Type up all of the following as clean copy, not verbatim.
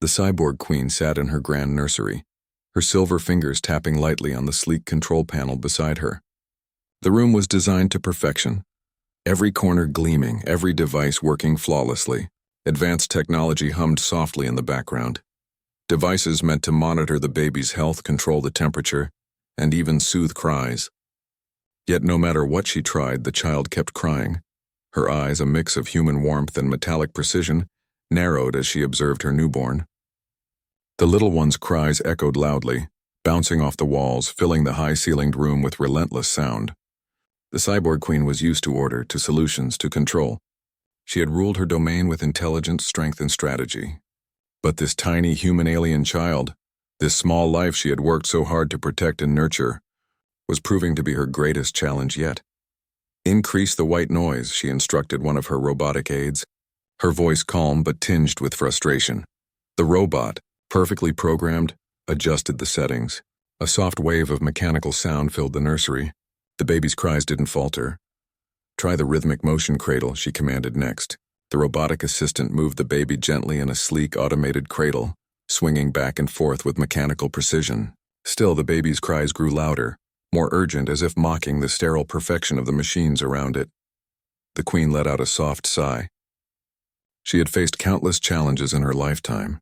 The cyborg queen sat in her grand nursery, her silver fingers tapping lightly on the sleek control panel beside her. The room was designed to perfection, every corner gleaming, every device working flawlessly. Advanced technology hummed softly in the background. Devices meant to monitor the baby's health, control the temperature, and even soothe cries. Yet no matter what she tried, the child kept crying. Her eyes, a mix of human warmth and metallic precision, narrowed as she observed her newborn. The little one's cries echoed loudly, bouncing off the walls, filling the high-ceilinged room with relentless sound. The cyborg queen was used to order, to solutions, to control. She had ruled her domain with intelligence, strength, and strategy. But this tiny human alien child, this small life she had worked so hard to protect and nurture, was proving to be her greatest challenge yet. Increase the white noise, she instructed one of her robotic aides, her voice calm but tinged with frustration. The robot, perfectly programmed, adjusted the settings. A soft wave of mechanical sound filled the nursery. The baby's cries didn't falter. Try the rhythmic motion cradle, she commanded next. The robotic assistant moved the baby gently in a sleek automated cradle, swinging back and forth with mechanical precision. Still, the baby's cries grew louder, more urgent, as if mocking the sterile perfection of the machines around it. The queen let out a soft sigh. She had faced countless challenges in her lifetime.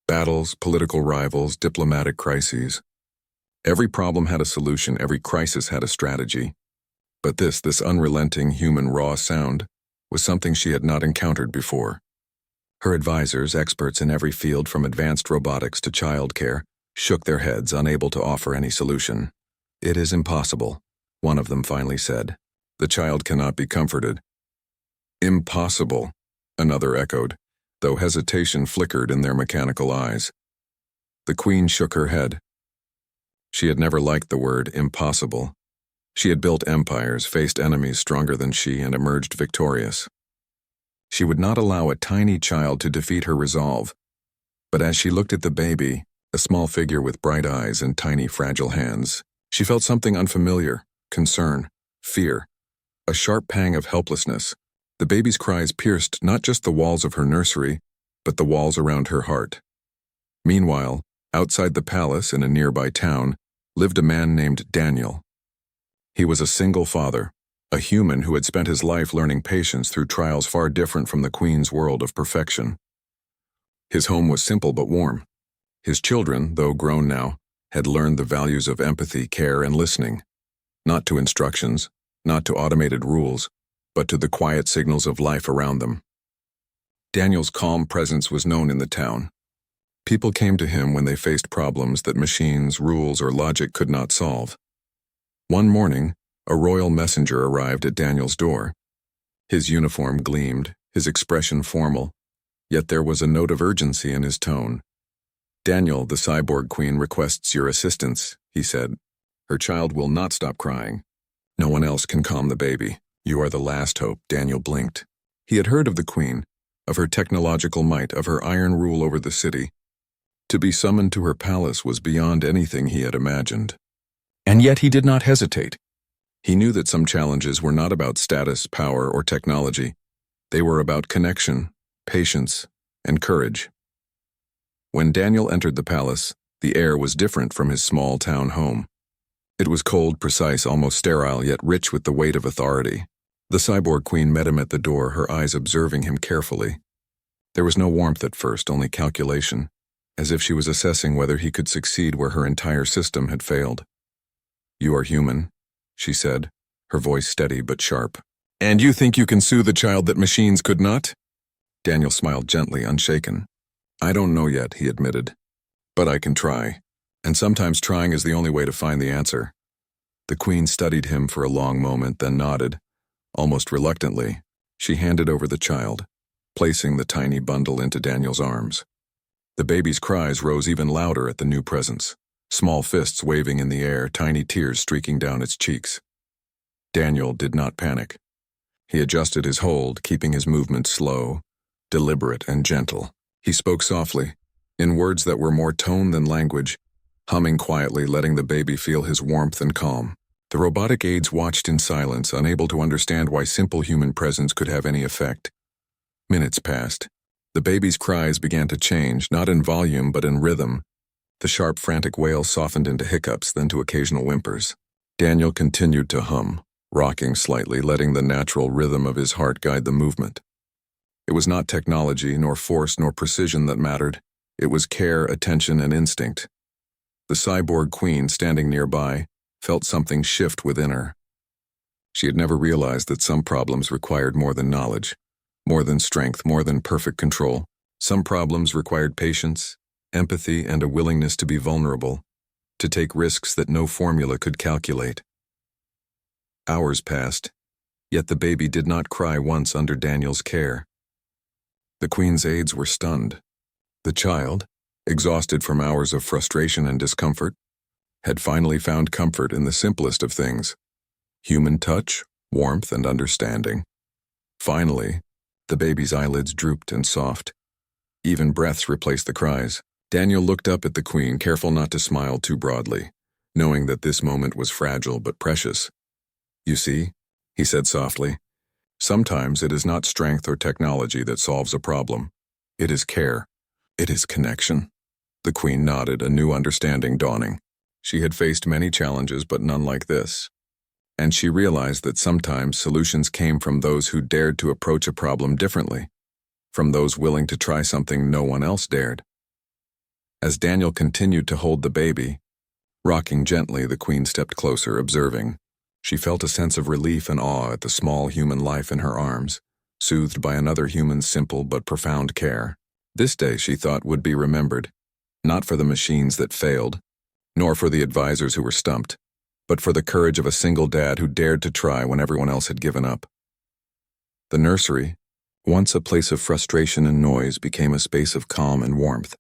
Battles, political rivals, diplomatic crises. Every problem had a solution, every crisis had a strategy. But this unrelenting human raw sound was something she had not encountered before. Her advisors, experts in every field from advanced robotics to childcare, shook their heads, unable to offer any solution. "It is impossible," one of them finally said. "The child cannot be comforted." "Impossible," another echoed, though hesitation flickered in their mechanical eyes. The queen shook her head. She had never liked the word impossible. She had built empires, faced enemies stronger than she, and emerged victorious. She would not allow a tiny child to defeat her resolve. But as she looked at the baby, a small figure with bright eyes and tiny fragile hands, she felt something unfamiliar: concern, fear, a sharp pang of helplessness. The baby's cries pierced not just the walls of her nursery, but the walls around her heart. Meanwhile, outside the palace in a nearby town, lived a man named Daniel. He was a single father, a human who had spent his life learning patience through trials far different from the queen's world of perfection. His home was simple but warm. His children, though grown now, had learned the values of empathy, care, and listening, not to instructions, not to automated rules, but to the quiet signals of life around them. Daniel's calm presence was known in the town. People came to him when they faced problems that machines, rules, or logic could not solve. One morning, a royal messenger arrived at Daniel's door. His uniform gleamed, his expression formal, yet there was a note of urgency in his tone. "Daniel, the cyborg queen requests your assistance," he said. "Her child will not stop crying. No one else can calm the baby. You are the last hope." Daniel blinked. He had heard of the queen, of her technological might, of her iron rule over the city. To be summoned to her palace was beyond anything he had imagined. And yet he did not hesitate. He knew that some challenges were not about status, power, or technology. They were about connection, patience, and courage. When Daniel entered the palace, the air was different from his small town home. It was cold, precise, almost sterile, yet rich with the weight of authority. The cyborg queen met him at the door, her eyes observing him carefully. There was no warmth at first, only calculation, as if she was assessing whether he could succeed where her entire system had failed. "You are human," she said, her voice steady but sharp. "And you think you can soothe a child that machines could not?" Daniel smiled gently, unshaken. "I don't know yet," he admitted. "But I can try. And sometimes trying is the only way to find the answer." The queen studied him for a long moment, then nodded. Almost reluctantly, she handed over the child, placing the tiny bundle into Daniel's arms. The baby's cries rose even louder at the new presence, small fists waving in the air, tiny tears streaking down its cheeks. Daniel did not panic. He adjusted his hold, keeping his movements slow, deliberate, and gentle. He spoke softly, in words that were more tone than language, humming quietly, letting the baby feel his warmth and calm. The robotic aides watched in silence, unable to understand why simple human presence could have any effect. Minutes passed. The baby's cries began to change, not in volume but in rhythm. The sharp, frantic wail softened into hiccups, then to occasional whimpers. Daniel continued to hum, rocking slightly, letting the natural rhythm of his heart guide the movement. It was not technology, nor force, nor precision that mattered. It was care, attention, and instinct. The cyborg queen, standing nearby, felt something shift within her. She had never realized that some problems required more than knowledge, more than strength, more than perfect control. Some problems required patience, empathy, and a willingness to be vulnerable, to take risks that no formula could calculate. Hours passed, yet the baby did not cry once under Daniel's care. The queen's aides were stunned. The child, exhausted from hours of frustration and discomfort, had finally found comfort in the simplest of things: human touch, warmth, and understanding. Finally, the baby's eyelids drooped and soft. Even breaths replaced the cries. Daniel looked up at the queen, careful not to smile too broadly, knowing that this moment was fragile but precious. "You see," he said softly, "sometimes it is not strength or technology that solves a problem. It is care. It is connection." The queen nodded, a new understanding dawning. She had faced many challenges, but none like this. And she realized that sometimes solutions came from those who dared to approach a problem differently, from those willing to try something no one else dared. As Daniel continued to hold the baby, rocking gently, the queen stepped closer, observing. She felt a sense of relief and awe at the small human life in her arms, soothed by another human's simple but profound care. This day, she thought, would be remembered, not for the machines that failed, nor for the advisors who were stumped, but for the courage of a single dad who dared to try when everyone else had given up. The nursery, once a place of frustration and noise, became a space of calm and warmth.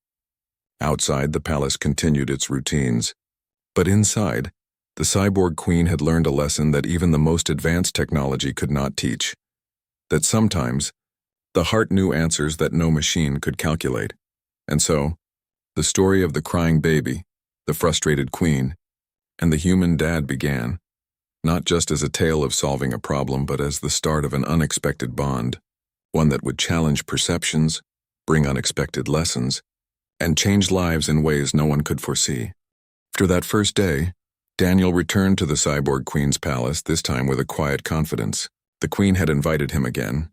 Outside, the palace continued its routines, but inside, the cyborg queen had learned a lesson that even the most advanced technology could not teach: that sometimes, the heart knew answers that no machine could calculate. And so, the story of the crying baby, the frustrated queen, and the human dad began, not just as a tale of solving a problem, but as the start of an unexpected bond, one that would challenge perceptions, bring unexpected lessons, and change lives in ways no one could foresee. After that first day, Daniel returned to the cyborg queen's palace, this time with a quiet confidence. The queen had invited him again,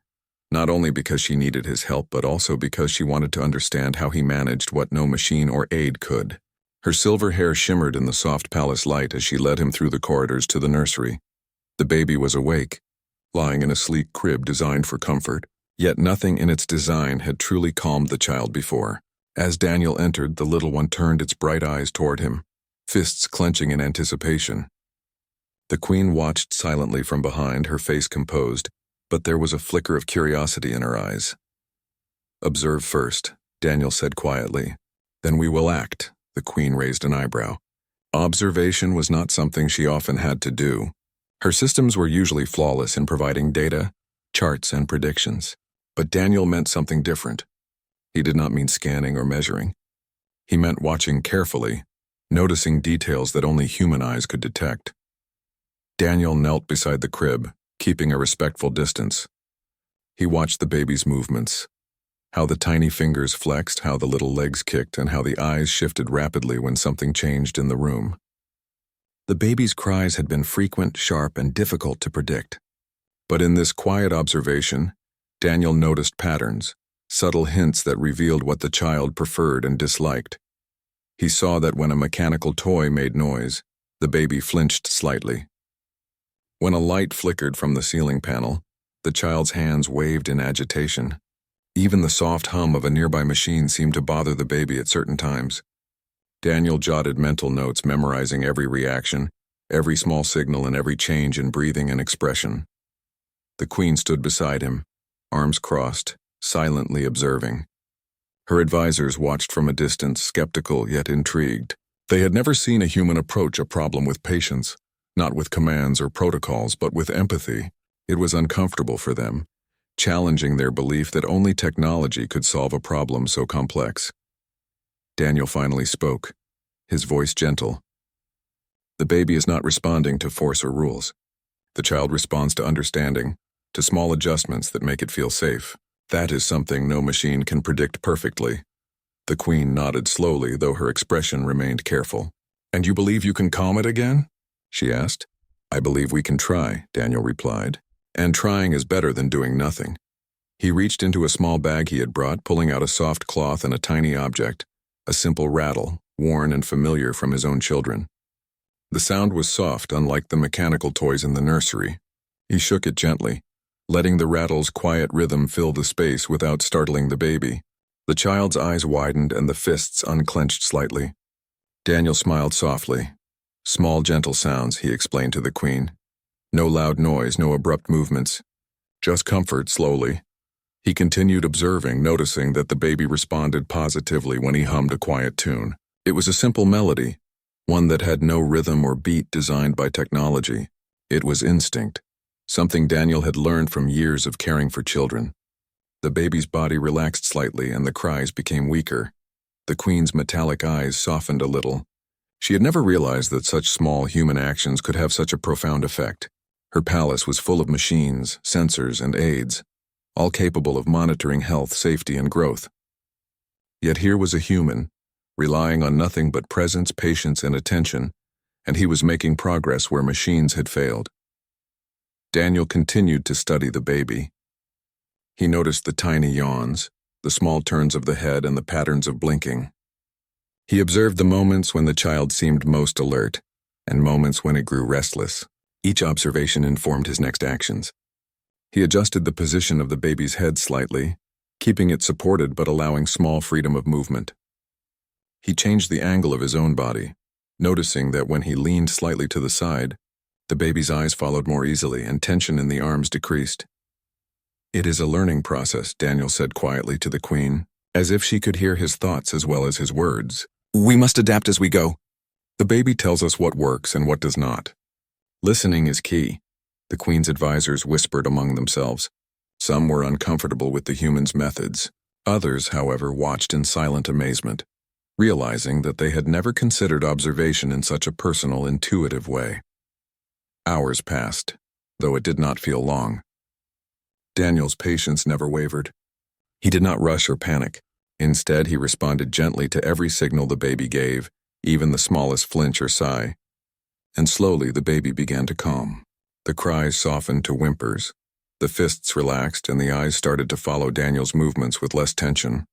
not only because she needed his help, but also because she wanted to understand how he managed what no machine or aid could. Her silver hair shimmered in the soft palace light as she led him through the corridors to the nursery. The baby was awake, lying in a sleek crib designed for comfort, yet nothing in its design had truly calmed the child before. As Daniel entered, the little one turned its bright eyes toward him, fists clenching in anticipation. The queen watched silently from behind, her face composed, but there was a flicker of curiosity in her eyes. "Observe first," Daniel said quietly. "Then we will act." The queen raised an eyebrow. Observation was not something she often had to do. Her systems were usually flawless in providing data, charts, and predictions. But Daniel meant something different. He did not mean scanning or measuring. He meant watching carefully, noticing details that only human eyes could detect. Daniel knelt beside the crib, keeping a respectful distance. He watched the baby's movements, how the tiny fingers flexed, how the little legs kicked, and how the eyes shifted rapidly when something changed in the room. The baby's cries had been frequent, sharp, and difficult to predict. But in this quiet observation, Daniel noticed patterns, subtle hints that revealed what the child preferred and disliked. He saw that when a mechanical toy made noise, the baby flinched slightly. When a light flickered from the ceiling panel, the child's hands waved in agitation. Even the soft hum of a nearby machine seemed to bother the baby at certain times. Daniel jotted mental notes, memorizing every reaction, every small signal, and every change in breathing and expression. The queen stood beside him, arms crossed, silently observing. Her advisors watched from a distance, skeptical yet intrigued. They had never seen a human approach a problem with patience, not with commands or protocols, but with empathy. It was uncomfortable for them, challenging their belief that only technology could solve a problem so complex. Daniel finally spoke, his voice gentle. "The baby is not responding to force or rules. The child responds to understanding, to small adjustments that make it feel safe. That is something no machine can predict perfectly. The queen nodded slowly, though her expression remained careful. And you believe you can calm it again? She asked. I believe we can try, Daniel replied. And trying is better than doing nothing. He reached into a small bag he had brought, pulling out a soft cloth and a tiny object, a simple rattle, worn and familiar from his own children. The sound was soft, unlike the mechanical toys in the nursery. He shook it gently, letting the rattle's quiet rhythm fill the space without startling the baby. The child's eyes widened and the fists unclenched slightly. Daniel smiled softly. Small, gentle sounds, he explained to the queen. No loud noise, no abrupt movements. Just comfort, slowly. He continued observing, noticing that the baby responded positively when he hummed a quiet tune. It was a simple melody, one that had no rhythm or beat designed by technology. It was instinct, something Daniel had learned from years of caring for children. The baby's body relaxed slightly and the cries became weaker. The queen's metallic eyes softened a little. She had never realized that such small human actions could have such a profound effect. Her palace was full of machines, sensors, and aids, all capable of monitoring health, safety, and growth. Yet here was a human, relying on nothing but presence, patience, and attention, and he was making progress where machines had failed. Daniel continued to study the baby. He noticed the tiny yawns, the small turns of the head, and the patterns of blinking. He observed the moments when the child seemed most alert, and moments when it grew restless. Each observation informed his next actions. He adjusted the position of the baby's head slightly, keeping it supported but allowing small freedom of movement. He changed the angle of his own body, noticing that when he leaned slightly to the side, the baby's eyes followed more easily and tension in the arms decreased. It is a learning process, Daniel said quietly to the queen, as if she could hear his thoughts as well as his words. We must adapt as we go. The baby tells us what works and what does not. Listening is key, the queen's advisors whispered among themselves. Some were uncomfortable with the human's methods. Others, however, watched in silent amazement, realizing that they had never considered observation in such a personal, intuitive way. Hours passed, though it did not feel long. Daniel's patience never wavered. He did not rush or panic. Instead, he responded gently to every signal the baby gave, even the smallest flinch or sigh. And slowly the baby began to calm. The cries softened to whimpers. The fists relaxed and the eyes started to follow Daniel's movements with less tension.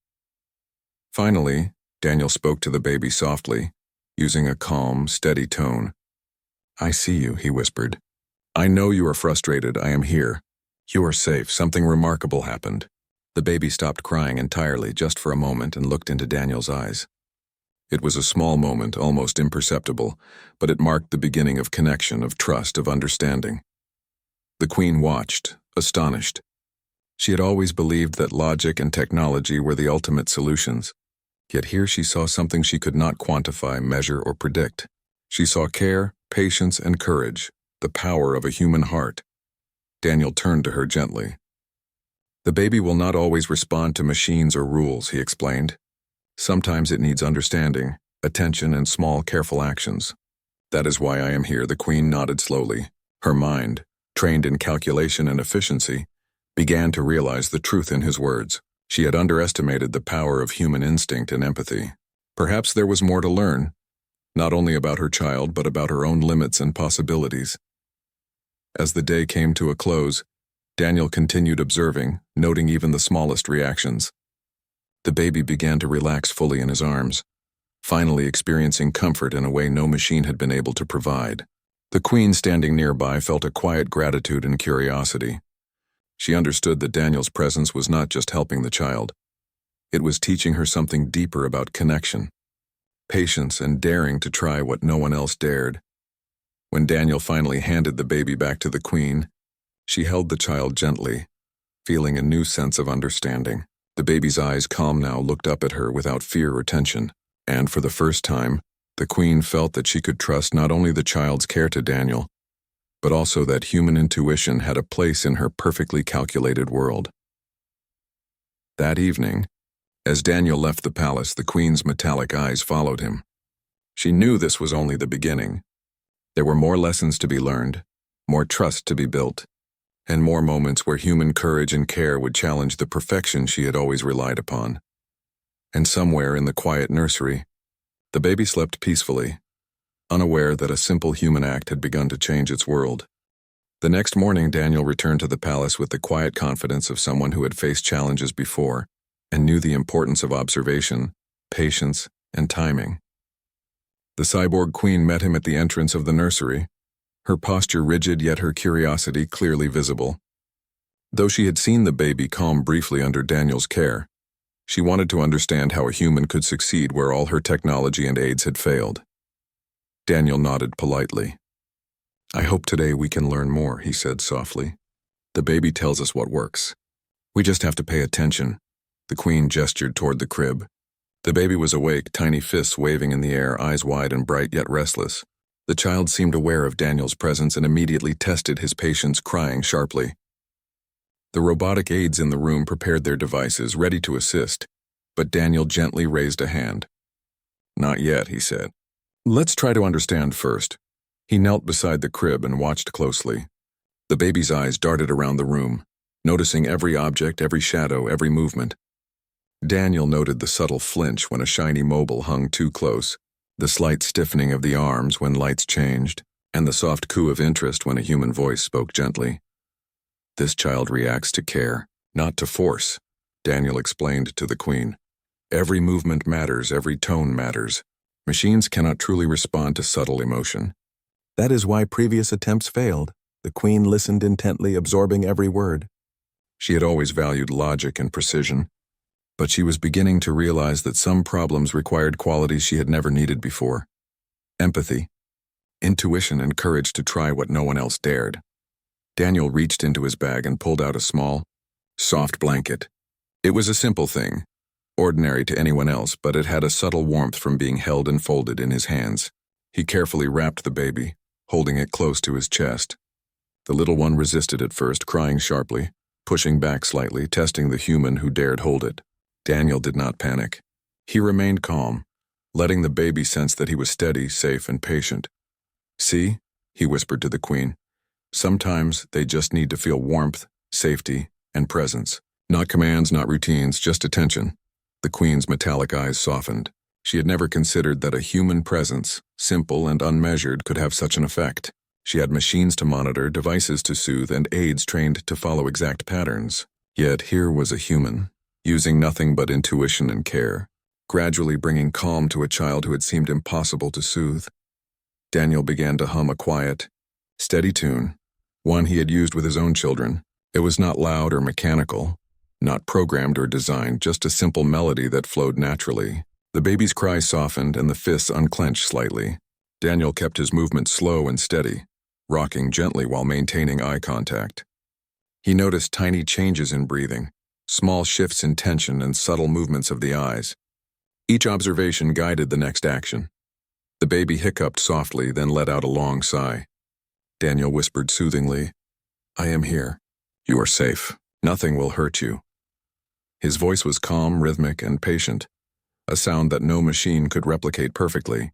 Finally, Daniel spoke to the baby softly, using a calm, steady tone. I see you, he whispered. I know you are frustrated. I am here. You are safe. Something remarkable happened. The baby stopped crying entirely just for a moment and looked into Daniel's eyes. It was a small moment, almost imperceptible, but it marked the beginning of connection, of trust, of understanding. The queen watched, astonished. She had always believed that logic and technology were the ultimate solutions. Yet here she saw something she could not quantify, measure, or predict. She saw care, patience, and courage, the power of a human heart. Daniel turned to her gently. The baby will not always respond to machines or rules, he explained. Sometimes it needs understanding, attention, and small, careful actions. That is why I am here, the queen nodded slowly. Her mind, trained in calculation and efficiency, began to realize the truth in his words. She had underestimated the power of human instinct and empathy. Perhaps there was more to learn, not only about her child but about her own limits and possibilities. As the day came to a close, Daniel continued observing, noting even the smallest reactions. The baby began to relax fully in his arms, finally experiencing comfort in a way no machine had been able to provide. The queen standing nearby felt a quiet gratitude and curiosity. She understood that Daniel's presence was not just helping the child. It was teaching her something deeper about connection, patience, and daring to try what no one else dared. When Daniel finally handed the baby back to the queen, she held the child gently, feeling a new sense of understanding. The baby's eyes, calm now, looked up at her without fear or tension, and for the first time, the queen felt that she could trust not only the child's care to Daniel, but also that human intuition had a place in her perfectly calculated world. That evening, as Daniel left the palace, the queen's metallic eyes followed him. She knew this was only the beginning. There were more lessons to be learned, more trust to be built, and more moments where human courage and care would challenge the perfection she had always relied upon. And somewhere in the quiet nursery, the baby slept peacefully, unaware that a simple human act had begun to change its world. The next morning, Daniel returned to the palace with the quiet confidence of someone who had faced challenges before and knew the importance of observation, patience, and timing. The cyborg queen met him at the entrance of the nursery, her posture rigid yet her curiosity clearly visible. Though she had seen the baby calm briefly under Daniel's care, she wanted to understand how a human could succeed where all her technology and aids had failed. Daniel nodded politely. "I hope today we can learn more," he said softly. "The baby tells us what works. We just have to pay attention." The queen gestured toward the crib. The baby was awake, tiny fists waving in the air, eyes wide and bright yet restless. The child seemed aware of Daniel's presence and immediately tested his patience, crying sharply. The robotic aides in the room prepared their devices, ready to assist, but Daniel gently raised a hand. "Not yet," he said. "Let's try to understand first." He knelt beside the crib and watched closely. The baby's eyes darted around the room, noticing every object, every shadow, every movement. Daniel noted the subtle flinch when a shiny mobile hung too close, the slight stiffening of the arms when lights changed, and the soft coo of interest when a human voice spoke gently. "This child reacts to care, not to force," Daniel explained to the queen. "Every movement matters, every tone matters. Machines cannot truly respond to subtle emotion." That is why previous attempts failed. The queen listened intently, absorbing every word. She had always valued logic and precision, but she was beginning to realize that some problems required qualities she had never needed before. Empathy, intuition, and courage to try what no one else dared. Daniel reached into his bag and pulled out a small, soft blanket. It was a simple thing, ordinary to anyone else, but it had a subtle warmth from being held and folded in his hands. He carefully wrapped the baby, holding it close to his chest. The little one resisted at first, crying sharply, pushing back slightly, testing the human who dared hold it. Daniel did not panic. He remained calm, letting the baby sense that he was steady, safe, and patient. "See," he whispered to the queen, "sometimes they just need to feel warmth, safety, and presence. Not commands, not routines, just attention." The queen's metallic eyes softened. She had never considered that a human presence, simple and unmeasured, could have such an effect. She had machines to monitor, devices to soothe, and aides trained to follow exact patterns. Yet here was a human, using nothing but intuition and care, gradually bringing calm to a child who had seemed impossible to soothe. Daniel began to hum a quiet, steady tune, one he had used with his own children. It was not loud or mechanical, not programmed or designed, just a simple melody that flowed naturally. The baby's cry softened and the fists unclenched slightly. Daniel kept his movement slow and steady, rocking gently while maintaining eye contact. He noticed tiny changes in breathing, small shifts in tension and subtle movements of the eyes. Each observation guided the next action. The baby hiccuped softly, then let out a long sigh. Daniel whispered soothingly, "I am here. You are safe. Nothing will hurt you." His voice was calm, rhythmic, and patient, a sound that no machine could replicate perfectly.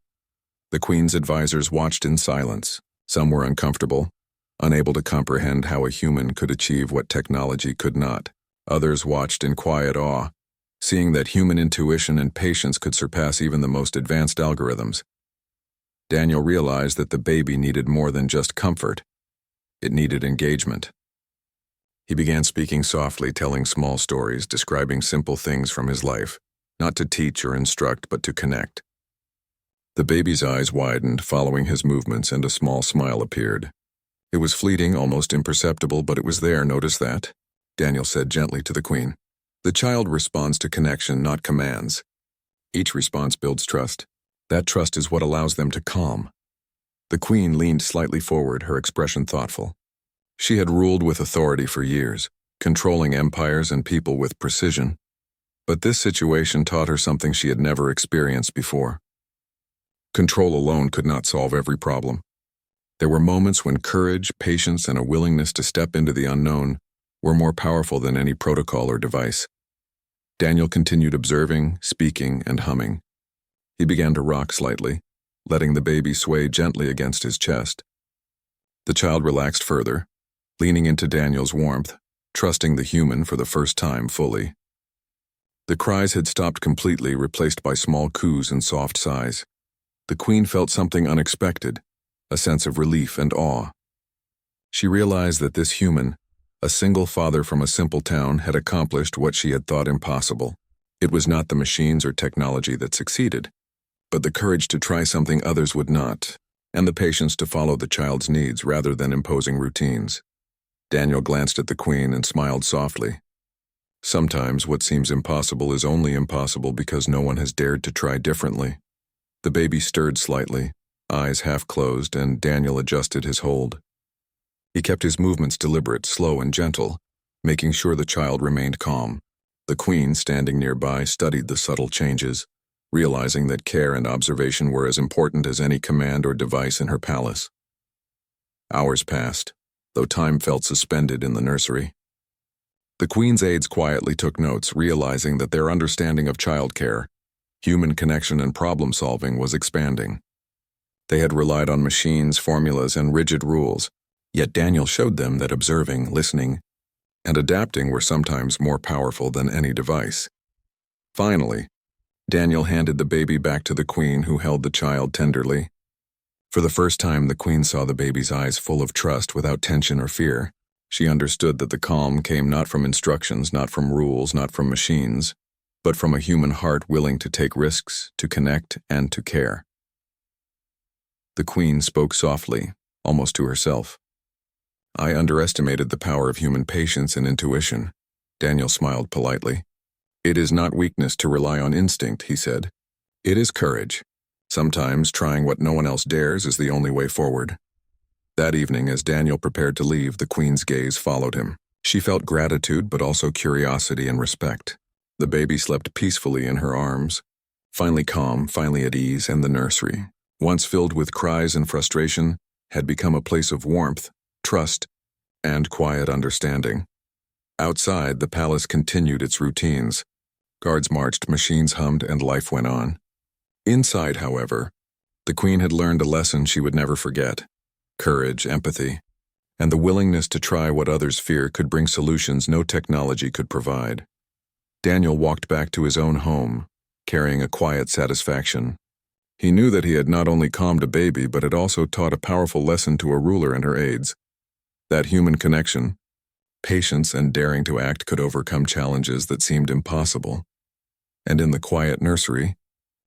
The queen's advisors watched in silence. Some were uncomfortable, unable to comprehend how a human could achieve what technology could not. Others watched in quiet awe, seeing that human intuition and patience could surpass even the most advanced algorithms. Daniel realized that the baby needed more than just comfort. It needed engagement. He began speaking softly, telling small stories, describing simple things from his life, not to teach or instruct, but to connect. The baby's eyes widened, following his movements, and a small smile appeared. It was fleeting, almost imperceptible, but it was there. "Notice that?" Daniel said gently to the queen. "The child responds to connection, not commands. Each response builds trust. That trust is what allows them to calm." The queen leaned slightly forward, her expression thoughtful. She had ruled with authority for years, controlling empires and people with precision. But this situation taught her something she had never experienced before. Control alone could not solve every problem. There were moments when courage, patience, and a willingness to step into the unknown were more powerful than any protocol or device. Daniel continued observing, speaking, and humming. He began to rock slightly, letting the baby sway gently against his chest. The child relaxed further, leaning into Daniel's warmth, trusting the human for the first time fully. The cries had stopped completely, replaced by small coos and soft sighs. The Queen felt something unexpected, a sense of relief and awe. She realized that this human, a single father from a simple town, had accomplished what she had thought impossible. It was not the machines or technology that succeeded, but the courage to try something others would not, and the patience to follow the child's needs rather than imposing routines. Daniel glanced at the Queen and smiled softly. Sometimes what seems impossible is only impossible because no one has dared to try differently. The baby stirred slightly, eyes half closed, and Daniel adjusted his hold. He kept his movements deliberate, slow, and gentle, making sure the child remained calm. The Queen, standing nearby, studied the subtle changes, realizing that care and observation were as important as any command or device in her palace. Hours passed, though time felt suspended in the nursery. The Queen's aides quietly took notes, realizing that their understanding of childcare, human connection, and problem-solving was expanding. They had relied on machines, formulas, and rigid rules, yet Daniel showed them that observing, listening, and adapting were sometimes more powerful than any device. Finally, Daniel handed the baby back to the Queen, who held the child tenderly. For the first time, the Queen saw the baby's eyes full of trust without tension or fear. She understood that the calm came not from instructions, not from rules, not from machines, but from a human heart willing to take risks, to connect, and to care. The Queen spoke softly, almost to herself. "I underestimated the power of human patience and intuition." Daniel smiled politely. "It is not weakness to rely on instinct," he said. "It is courage. Sometimes trying what no one else dares is the only way forward." That evening, as Daniel prepared to leave, the Queen's gaze followed him. She felt gratitude, but also curiosity and respect. The baby slept peacefully in her arms, finally calm, finally at ease, and the nursery, once filled with cries and frustration, had become a place of warmth, trust, and quiet understanding. Outside, the palace continued its routines. Guards marched, machines hummed, and life went on. Inside, however, the Queen had learned a lesson she would never forget. Courage, empathy, and the willingness to try what others fear could bring solutions no technology could provide. Daniel walked back to his own home, carrying a quiet satisfaction. He knew that he had not only calmed a baby, but had also taught a powerful lesson to a ruler and her aides. That human connection, patience, and daring to act could overcome challenges that seemed impossible. And in the quiet nursery,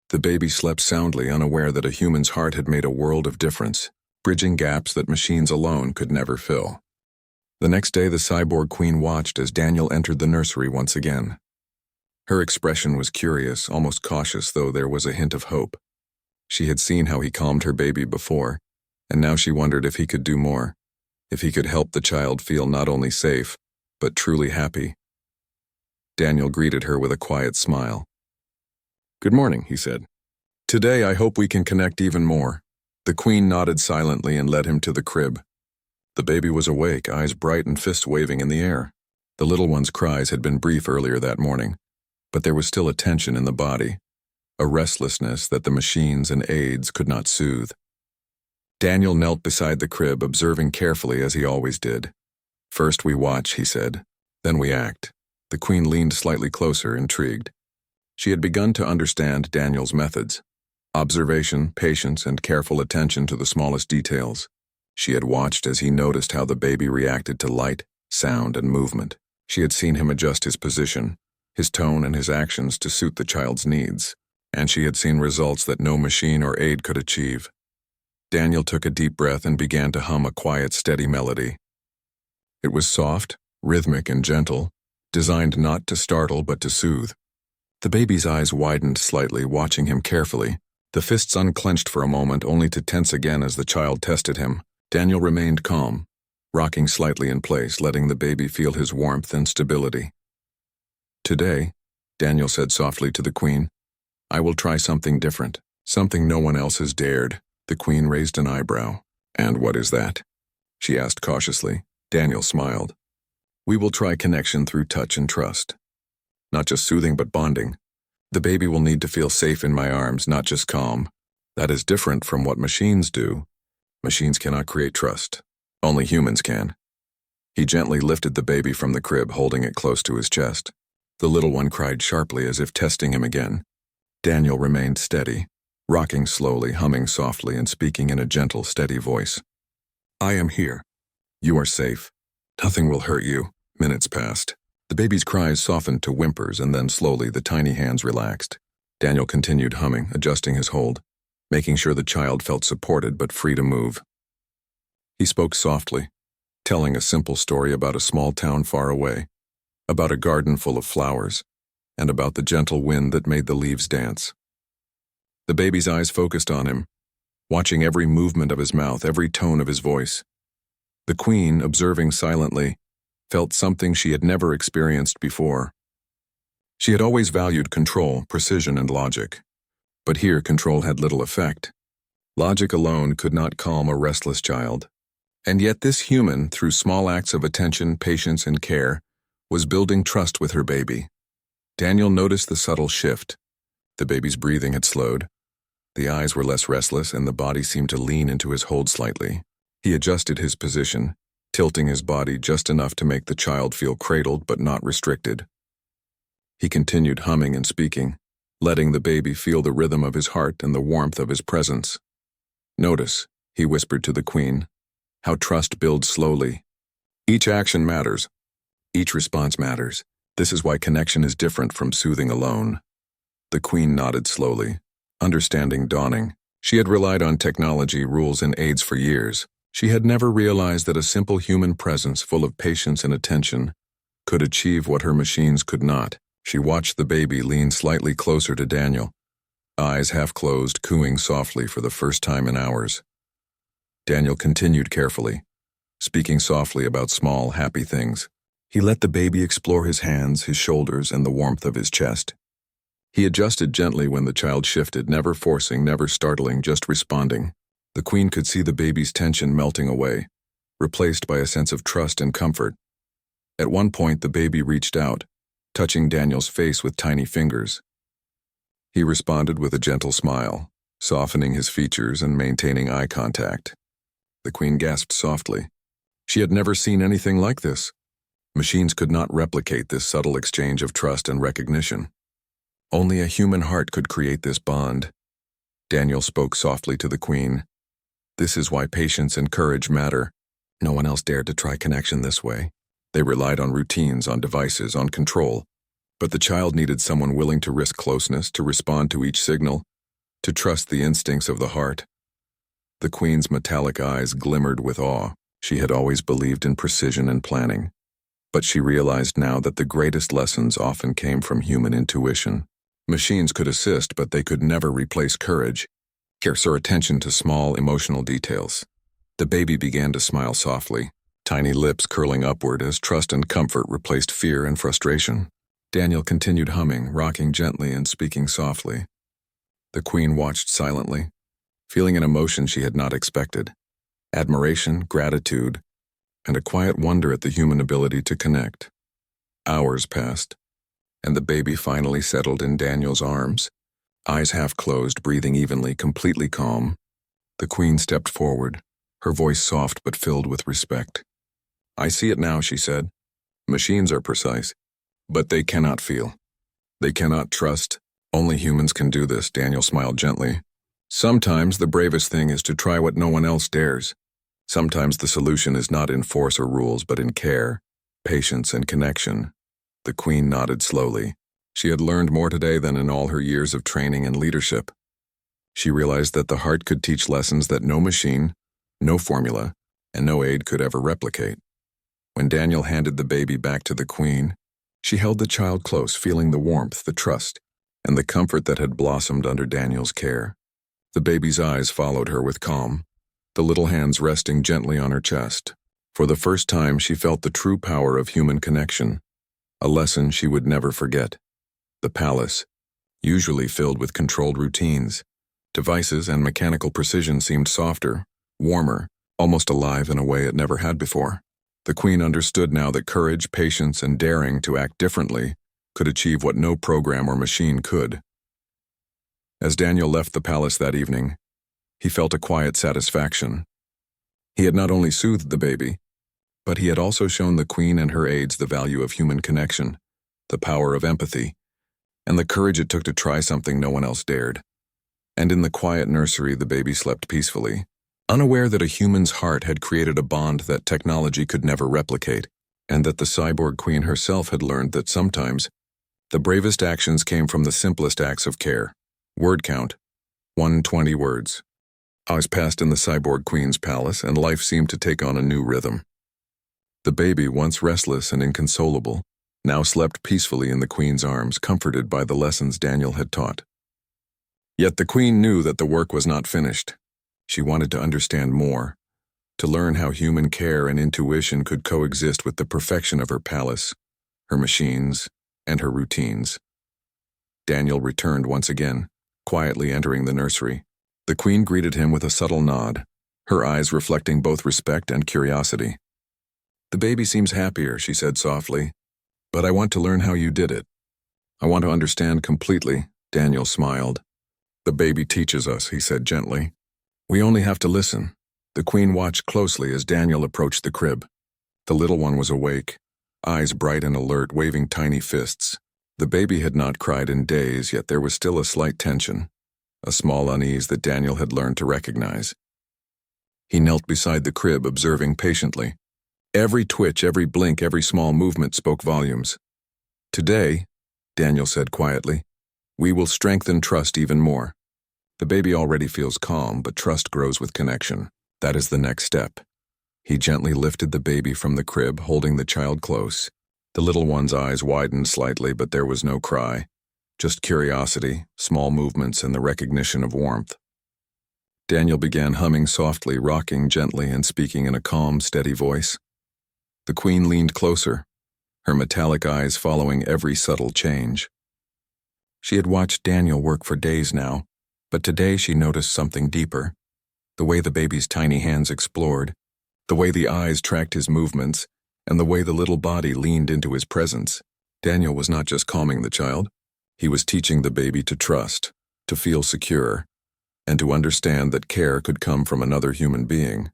the baby slept soundly, unaware that a human's heart had made a world of difference, bridging gaps that machines alone could never fill. The next day, the Cyborg Queen watched as Daniel entered the nursery once again. Her expression was curious, almost cautious, though there was a hint of hope. She had seen how he calmed her baby before, and now she wondered if he could do more, if he could help the child feel not only safe, but truly happy. Daniel greeted her with a quiet smile. "Good morning," he said. "Today I hope we can connect even more." The Queen nodded silently and led him to the crib. The baby was awake, eyes bright and fists waving in the air. The little one's cries had been brief earlier that morning, but there was still a tension in the body, a restlessness that the machines and aides could not soothe. Daniel knelt beside the crib, observing carefully as he always did. "First we watch," he said, "then we act." The Queen leaned slightly closer, intrigued. She had begun to understand Daniel's methods. Observation, patience, and careful attention to the smallest details. She had watched as he noticed how the baby reacted to light, sound, and movement. She had seen him adjust his position, his tone, and his actions to suit the child's needs, and she had seen results that no machine or aid could achieve. Daniel took a deep breath and began to hum a quiet, steady melody. It was soft, rhythmic, and gentle, designed not to startle but to soothe. The baby's eyes widened slightly, watching him carefully. The fists unclenched for a moment, only to tense again as the child tested him. Daniel remained calm, rocking slightly in place, letting the baby feel his warmth and stability. "Today," Daniel said softly to the Queen, "I will try something different, something no one else has dared." The Queen raised an eyebrow. "And what is that?" she asked cautiously. Daniel smiled. "We will try connection through touch and trust. Not just soothing, but bonding. The baby will need to feel safe in my arms, not just calm. That is different from what machines do. Machines cannot create trust. Only humans can." He gently lifted the baby from the crib, holding it close to his chest. The little one cried sharply as if testing him again. Daniel remained steady, rocking slowly, humming softly, and speaking in a gentle, steady voice. "I am here. You are safe. Nothing will hurt you." Minutes passed. The baby's cries softened to whimpers, and then slowly the tiny hands relaxed. Daniel continued humming, adjusting his hold, making sure the child felt supported but free to move. He spoke softly, telling a simple story about a small town far away, about a garden full of flowers, and about the gentle wind that made the leaves dance. The baby's eyes focused on him, watching every movement of his mouth, every tone of his voice. The queen, observing silently, felt something she had never experienced before. She had always valued control, precision, and logic. But here control had little effect. Logic alone could not calm a restless child. And yet this human, through small acts of attention, patience, and care, was building trust with her baby. Daniel noticed the subtle shift. The baby's breathing had slowed. The eyes were less restless, and the body seemed to lean into his hold slightly. He adjusted his position, tilting his body just enough to make the child feel cradled but not restricted. He continued humming and speaking, letting the baby feel the rhythm of his heart and the warmth of his presence. "Notice," he whispered to the queen, "how trust builds slowly. Each action matters. Each response matters. This is why connection is different from soothing alone." The queen nodded slowly, understanding dawning. She had relied on technology, rules, and aids for years. She had never realized that a simple human presence full of patience and attention could achieve what her machines could not. She watched the baby lean slightly closer to Daniel, eyes half closed, cooing softly for the first time in hours. Daniel continued carefully, speaking softly about small, happy things. He let the baby explore his hands, his shoulders, and the warmth of his chest. He adjusted gently when the child shifted, never forcing, never startling, just responding. The queen could see the baby's tension melting away, replaced by a sense of trust and comfort. At one point, the baby reached out, touching Daniel's face with tiny fingers. He responded with a gentle smile, softening his features and maintaining eye contact. The queen gasped softly. She had never seen anything like this. Machines could not replicate this subtle exchange of trust and recognition. Only a human heart could create this bond. Daniel spoke softly to the queen. "This is why patience and courage matter. No one else dared to try connection this way. They relied on routines, on devices, on control. But the child needed someone willing to risk closeness, to respond to each signal, to trust the instincts of the heart." The queen's metallic eyes glimmered with awe. She had always believed in precision and planning. But she realized now that the greatest lessons often came from human intuition. Machines could assist, but they could never replace courage. Care her attention to small emotional details. The baby began to smile softly, tiny lips curling upward as trust and comfort replaced fear and frustration. Daniel continued humming, rocking gently and speaking softly. The queen watched silently, feeling an emotion she had not expected. Admiration, gratitude, and a quiet wonder at the human ability to connect. Hours passed, and the baby finally settled in Daniel's arms, eyes half closed, breathing evenly, completely calm. The queen stepped forward, her voice soft but filled with respect. "I see it now," she said. "Machines are precise, but they cannot feel. They cannot trust. Only humans can do this." Daniel smiled gently. "Sometimes the bravest thing is to try what no one else dares. Sometimes the solution is not in force or rules, but in care, patience, and connection." The queen nodded slowly. She had learned more today than in all her years of training and leadership. She realized that the heart could teach lessons that no machine, no formula, and no aid could ever replicate. When Daniel handed the baby back to the queen, she held the child close, feeling the warmth, the trust, and the comfort that had blossomed under Daniel's care. The baby's eyes followed her with calm, the little hands resting gently on her chest. For the first time, she felt the true power of human connection, a lesson she would never forget. The palace, usually filled with controlled routines, devices, and mechanical precision, seemed softer, warmer, almost alive in a way it never had before. The queen understood now that courage, patience, and daring to act differently could achieve what no program or machine could. As Daniel left the palace that evening, he felt a quiet satisfaction. He had not only soothed the baby, But he had also shown the Queen and her aides the value of human connection, the power of empathy, and the courage it took to try something no one else dared. And in the quiet nursery, the baby slept peacefully, unaware that a human's heart had created a bond that technology could never replicate, and that the cyborg queen herself had learned that sometimes the bravest actions came from the simplest acts of care. Word count, 120 words. Hours passed in the cyborg queen's palace, and life seemed to take on a new rhythm. The baby, once restless and inconsolable, now slept peacefully in the queen's arms, comforted by the lessons Daniel had taught. Yet the queen knew that the work was not finished. She wanted to understand more, to learn how human care and intuition could coexist with the perfection of her palace, her machines, and her routines. Daniel returned once again, quietly entering the nursery. The queen greeted him with a subtle nod, her eyes reflecting both respect and curiosity. "The baby seems happier," she said softly, "but I want to learn how you did it. I want to understand completely." Daniel smiled. "The baby teaches us," he said gently. "We only have to listen." The queen watched closely as Daniel approached the crib. The little one was awake, eyes bright and alert, waving tiny fists. The baby had not cried in days, yet there was still a slight tension, a small unease that Daniel had learned to recognize. He knelt beside the crib, observing patiently. Every twitch, every blink, every small movement spoke volumes. "Today," Daniel said quietly, "we will strengthen trust even more. The baby already feels calm, but trust grows with connection. That is the next step." He gently lifted the baby from the crib, holding the child close. The little one's eyes widened slightly, but there was no cry, just curiosity, small movements, and the recognition of warmth. Daniel began humming softly, rocking gently, and speaking in a calm, steady voice. The queen leaned closer, her metallic eyes following every subtle change. She had watched Daniel work for days now, but today she noticed something deeper. The way the baby's tiny hands explored, the way the eyes tracked his movements, and the way the little body leaned into his presence. Daniel was not just calming the child, he was teaching the baby to trust, to feel secure, and to understand that care could come from another human being.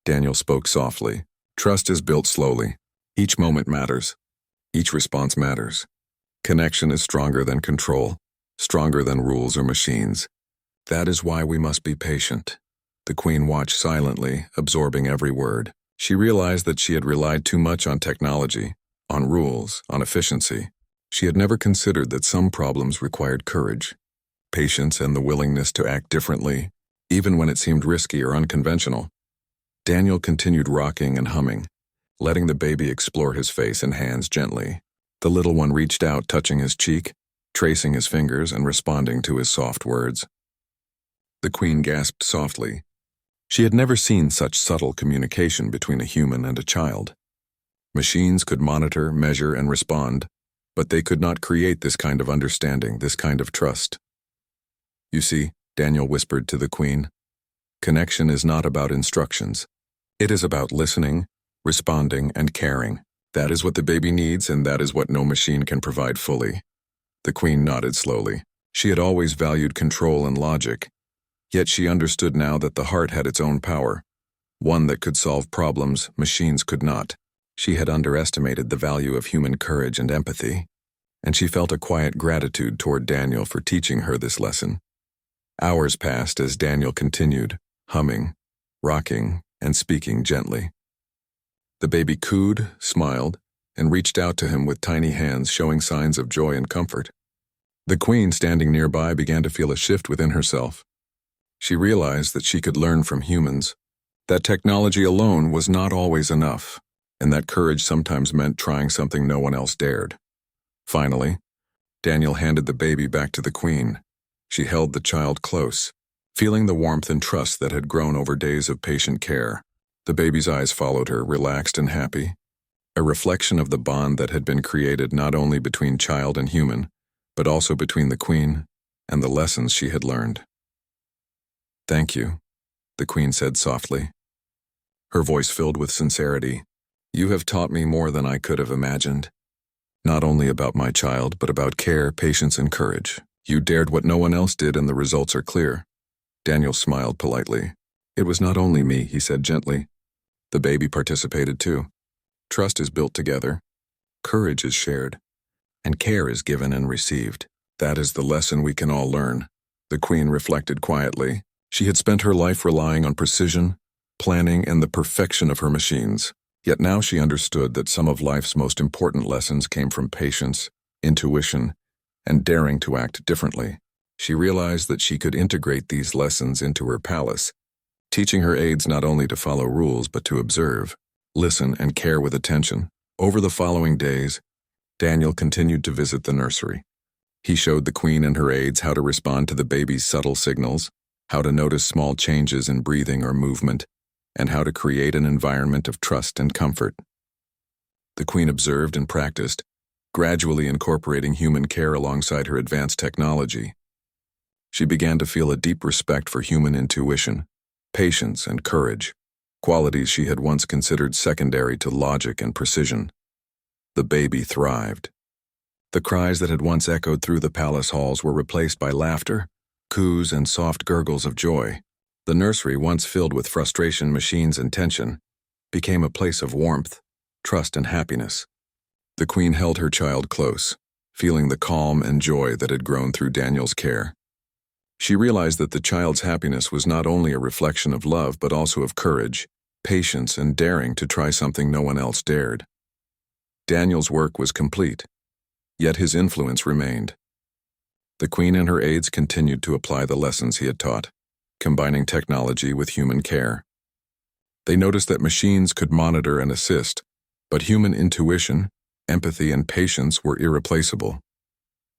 Daniel spoke softly. "Trust is built slowly. Each moment matters. Each response matters. Connection is stronger than control, stronger than rules or machines. That is why we must be patient." The queen watched silently, absorbing every word. She realized that she had relied too much on technology, on rules, on efficiency. She had never considered that some problems required courage, patience, and the willingness to act differently, even when it seemed risky or unconventional. Daniel continued rocking and humming, letting the baby explore his face and hands gently. The little one reached out, touching his cheek, tracing his fingers, and responding to his soft words. The queen gasped softly. She had never seen such subtle communication between a human and a child. Machines could monitor, measure, and respond, but they could not create this kind of understanding, this kind of trust. "You see," Daniel whispered to the queen, "connection is not about instructions. It is about listening, responding, and caring. That is what the baby needs, and that is what no machine can provide fully." The queen nodded slowly. She had always valued control and logic, yet she understood now that the heart had its own power, one that could solve problems machines could not. She had underestimated the value of human courage and empathy, and she felt a quiet gratitude toward Daniel for teaching her this lesson. Hours passed as Daniel continued, humming, rocking, and speaking gently. The baby cooed, smiled, and reached out to him with tiny hands, showing signs of joy and comfort. The queen, standing nearby, began to feel a shift within herself. She realized that she could learn from humans, that technology alone was not always enough, and that courage sometimes meant trying something no one else dared. Finally, Daniel handed the baby back to the queen. She held the child close, feeling the warmth and trust that had grown over days of patient care. The baby's eyes followed her, relaxed and happy, a reflection of the bond that had been created not only between child and human, but also between the queen and the lessons she had learned. "Thank you," the queen said softly, her voice filled with sincerity. "You have taught me more than I could have imagined, not only about my child, but about care, patience, and courage. You dared what no one else did, and the results are clear." Daniel smiled politely. "It was not only me," he said gently. The baby participated too. Trust is built together, courage is shared, and care is given and received. That is the lesson we can all learn. The queen reflected quietly. She had spent her life relying on precision, planning, and the perfection of her machines. Yet now she understood that some of life's most important lessons came from patience, intuition, and daring to act differently. She realized that she could integrate these lessons into her palace, teaching her aides not only to follow rules but to observe, listen, and care with attention. Over the following days, Daniel continued to visit the nursery. He showed the queen and her aides how to respond to the baby's subtle signals, how to notice small changes in breathing or movement, and how to create an environment of trust and comfort. The queen observed and practiced, gradually incorporating human care alongside her advanced technology. She began to feel a deep respect for human intuition, patience, and courage, qualities she had once considered secondary to logic and precision. The baby thrived. The cries that had once echoed through the palace halls were replaced by laughter, coos, and soft gurgles of joy. The nursery, once filled with frustration, machines, and tension, became a place of warmth, trust, and happiness. The queen held her child close, feeling the calm and joy that had grown through Daniel's care. She realized that the child's happiness was not only a reflection of love but also of courage, patience, and daring to try something no one else dared. Daniel's work was complete, yet his influence remained. The queen and her aides continued to apply the lessons he had taught, combining technology with human care. They noticed that machines could monitor and assist, but human intuition, empathy, and patience were irreplaceable.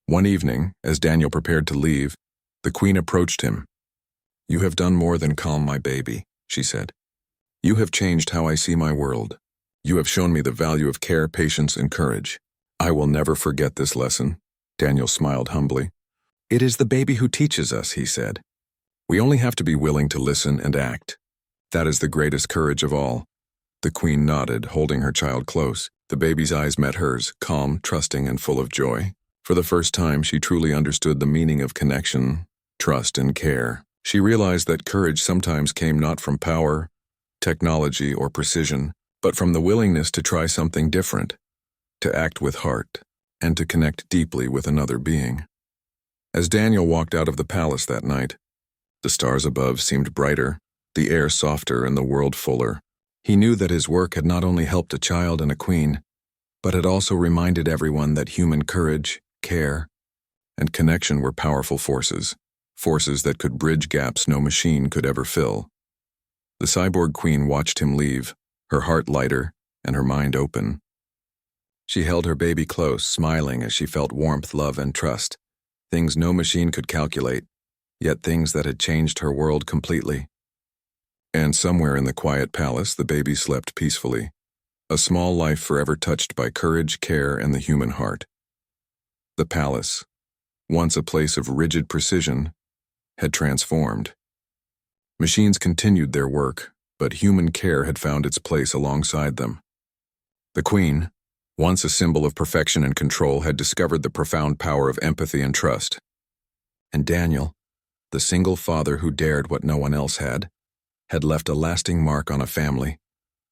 One evening, as Daniel prepared to leave, the queen approached him. "You have done more than calm my baby," she said. "You have changed how I see my world. You have shown me the value of care, patience, and courage. I will never forget this lesson." Daniel smiled humbly. "It is the baby who teaches us," he said. "We only have to be willing to listen and act. That is the greatest courage of all." The queen nodded, holding her child close. The baby's eyes met hers, calm, trusting, and full of joy. For the first time, she truly understood the meaning of connection, trust, and care. She realized that courage sometimes came not from power, technology, or precision, but from the willingness to try something different, to act with heart, and to connect deeply with another being. As Daniel walked out of the palace that night, the stars above seemed brighter, the air softer, and the world fuller. He knew that his work had not only helped a child and a queen, but had also reminded everyone that human courage, care, and connection were powerful forces that could bridge gaps no machine could ever fill. The cyborg queen watched him leave, her heart lighter and her mind open. She held her baby close, smiling as she felt warmth, love, and trust, things no machine could calculate, yet things that had changed her world completely. And somewhere in the quiet palace, the baby slept peacefully, a small life forever touched by courage, care, and the human heart. The palace, once a place of rigid precision, had transformed. Machines continued their work, but human care had found its place alongside them. The queen, once a symbol of perfection and control, had discovered the profound power of empathy and trust. And Daniel, the single father who dared what no one else had left a lasting mark on a family,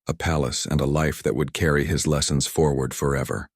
a palace, and a life that would carry his lessons forward forever.